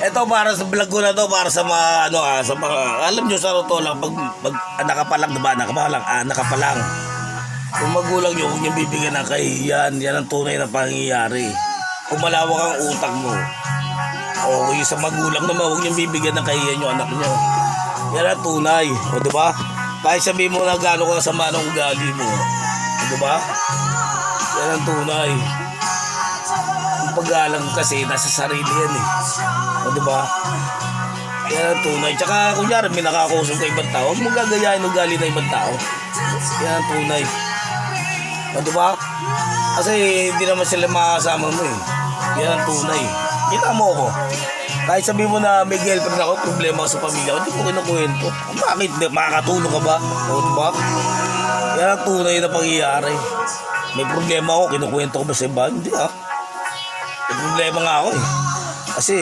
Ito para sa vlog ko na to, para sa mga ano sa mga alam nyo sa totoo lang pag anak ka pa lang, diba? Anak ka pa lang. Kung magulang nyo, huwag nyo bibigyan ng kahiyan. Yan ang tunay na pangyayari. Kung malawak ang utak mo, o yung sa magulang naman, huwag nyo bibigyan ng kahiyan yung anak nyo. Yan ang tunay. O diba? Kahit sabihin mo na gano'n ka sama ng ugali mo. O diba? Yan ang tunay. Ang paggalang kasi nasa sarili yan eh. O diba? Yan ang tunay. Tsaka kunyari may nakakusog ka ibang tao, huwag mo gagayahin ugali na ibang tao. Yan ang tunay. O diba? Kasi hindi naman sila makakasama mo eh. Yan ang tunay. Kita mo ako. Kahit sabihin mo na may girlfriend ako, problema sa pamilya, hindi ko kinukwento. Bakit? Makakatulong ka ba? O diba? Yan ang tunay na pangyayari. May problema ako, kinukwento ko ba sa iba? Hindi ah. May problema nga ako eh. Kasi